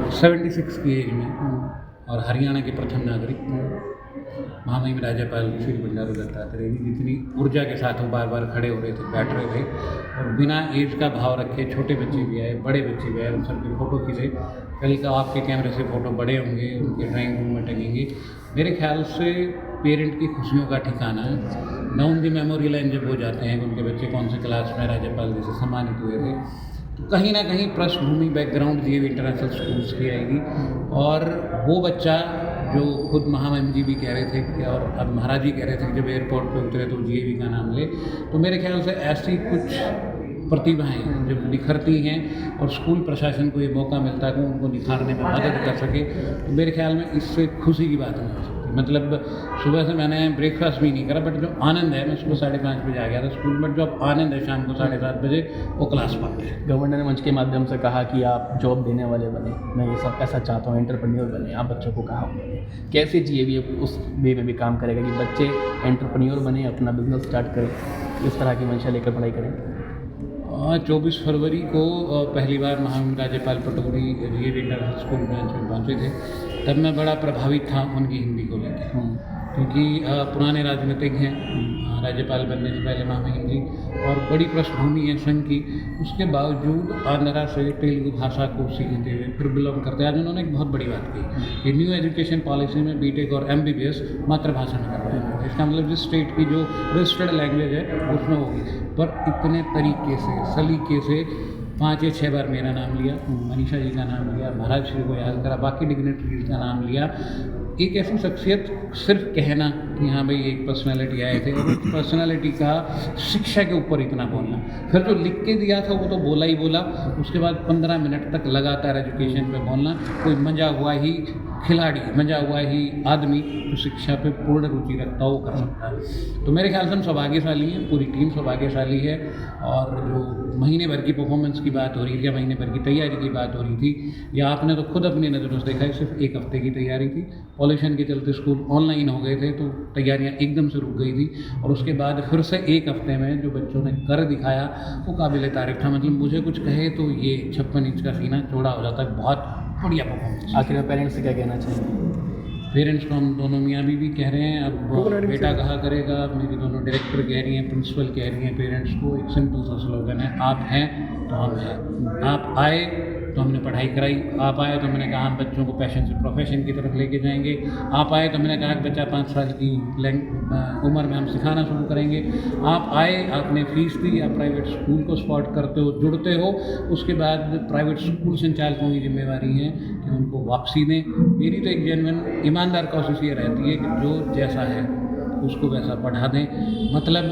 76 की एज में और हरियाणा के प्रथम नागरिक महामहिम राज्यपाल श्री बंडारू दत्तात्रेय जी जितनी ऊर्जा के साथ वो बार बार खड़े हो रहे थे, बैठ रहे थे और बिना एज का भाव रखे छोटे बच्चे भी आए, बड़े बच्चे भी आए, उन सबकी फ़ोटो खींचे। कल का आपके कैमरे से फ़ोटो बड़े होंगे, उनके ड्राइंग रूम में टंगेंगे। मेरे ख्याल से पेरेंट की खुशियों का ठिकाना है। डाउन दी मेमोरी लाइन जब हो जाते हैं कि उनके बच्चे कौन से क्लास में राज्यपाल जी से सम्मानित हुए थे, तो कहीं ना कहीं पृष्ठभूमि बैकग्राउंड जीव इंटरनेशनल स्कूल्स की आएगी। और वो बच्चा जो खुद महामहिम जी भी कह रहे थे कि और अब महाराज जी कह रहे थे कि जब एयरपोर्ट पे उतरे तो जीएवी का नाम ले, तो मेरे ख्याल से ऐसी कुछ प्रतिभाएं जब निखरती हैं और स्कूल प्रशासन को ये मौका मिलता है कि उनको निखारने में मदद कर सके, तो मेरे ख्याल में इससे खुशी की बात नहीं हो सकती। मतलब सुबह से मैंने ब्रेकफास्ट भी नहीं करा, बट जो आनंद है, मैं सुबह 5:30 बजे आ गया था स्कूल, बट जो आनंद है शाम को 7:30 बजे वो क्लास पढ़ रहे हैं। गवर्नर ने मंच के माध्यम से कहा कि आप जॉब देने वाले बने, मैं ये सब ऐसा चाहता हूँ, एंटरप्रेन्योर बने, आप बच्चों को कहा बने। कैसे जीएवी उस वे में भी काम करेगा कि बच्चे एंटरप्रेन्योर बने, अपना बिजनेस स्टार्ट करें, इस तरह की मंशा लेकर पढ़ाई करें? 24 फरवरी को पहली बार महामहिम राज्यपाल Pataudi GAV international school branch में पहुँचे थे। तब मैं बड़ा प्रभावित था उनकी हिंदी को लेकर, क्योंकि पुराने राजनीतिज्ञ हैं, राज्यपाल बनने से पहले महामहिम जी, और बड़ी पृष्ठभूमि है संघ की। उसके बावजूद आंध्रा से तेलुगु भाषा को सीखते हुए फिर बिलोंग करते हैं। आज उन्होंने एक बहुत बड़ी बात की कि न्यू एजुकेशन पॉलिसी में बीटेक और एमबीबीएस मातृभाषा में करवाया। इसका मतलब जिस स्टेट की जो रजिस्टर्ड लैंग्वेज है उसमें होगी, पर इतने तरीके से सलीके से 5 या 6 बार मेरा नाम लिया, मनीषा जी का नाम लिया, महाराज श्री को याद करा, बाकी डिग्नेटरीज का नाम लिया। एक ऐसी शख्सियत, सिर्फ कहना कि हाँ भाई एक पर्सनालिटी आए थे, और उस पर्सनालिटी का शिक्षा के ऊपर इतना बोलना, फिर जो लिख के दिया था वो तो बोला ही बोला, उसके बाद 15 मिनट तक लगातार एजुकेशन पे बोलना। कोई मंजा हुआ ही खिलाड़ी, मंजा हुआ ही आदमी जो शिक्षा पे पूर्ण रुचि रखता हो कर सकता है। तो मेरे ख्याल से हम सौभाग्यशाली हैं, पूरी टीम सौभाग्यशाली है। और जो महीने भर की परफॉर्मेंस की बात हो रही थी या महीने भर की तैयारी की बात हो रही थी, या आपने तो खुद अपनी नज़रों से देखा है, सिर्फ 1 हफ्ते की तैयारी थी। पॉल्यूशन के चलते स्कूल ऑनलाइन हो गए थे, तो तैयारियां एकदम से रुक गई थी, और उसके बाद फिर से 1 हफ्ते में जो बच्चों ने कर दिखाया वो काबिल तारीफ था। मतलब मुझे कुछ कहे तो ये 56 इंच का सीना चौड़ा हो जाता है। बहुत बढ़िया परफॉर्मेंस। आखिर में पेरेंट्स से क्या कहना चाहिए? पेरेंट्स को हम दोनों मियाँ बीवी कह रहे हैं, अब बेटा कहा करेगा, मेरी दोनों डायरेक्टर कह रही हैं, प्रिंसिपल कह रही हैं, पेरेंट्स को एक सिंपल सा स्लोगन है, आप हैं तो हम हैं। आप आए तो हमने पढ़ाई कराई, आप आए तो मैंने कहा हम बच्चों को पैशन से प्रोफेशन की तरफ लेके जाएंगे, आप आए तो मैंने कहा कि बच्चा 5 साल की उम्र में हम सिखाना शुरू करेंगे, आप आए, आपने फीस दी, आप प्राइवेट स्कूल को सपोर्ट करते हो, जुड़ते हो, उसके बाद प्राइवेट स्कूल संचालकों की जिम्मेवारी है कि उनको वापसी दें। मेरी तो एक जेन्युइन ईमानदार कोशिश ये रहती है कि जो जैसा है उसको वैसा पढ़ा दें। मतलब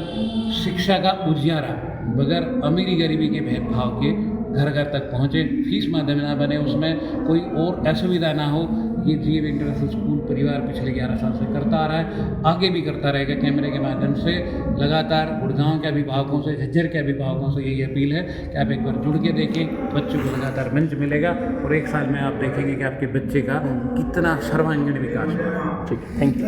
शिक्षा का उजियारा बगैर अमीरी गरीबी के भेदभाव के घर घर तक पहुँचे, फीस माध्यम ना बने, उसमें कोई और असुविधा ना हो। ये जीएवी इंटरनेशनल स्कूल परिवार पिछले 11 साल से करता आ रहा है, आगे भी करता रहेगा। कैमरे के माध्यम से लगातार गुड़गांव के अभिभावकों से, झज्जर के अभिभावकों से यही अपील है कि आप एक बार जुड़ के देखें, बच्चों को लगातार मंच मिलेगा और 1 साल में आप देखेंगे कि आपके बच्चे का कितना सर्वांगीण विकास हुआ। ठीक, थैंक यू।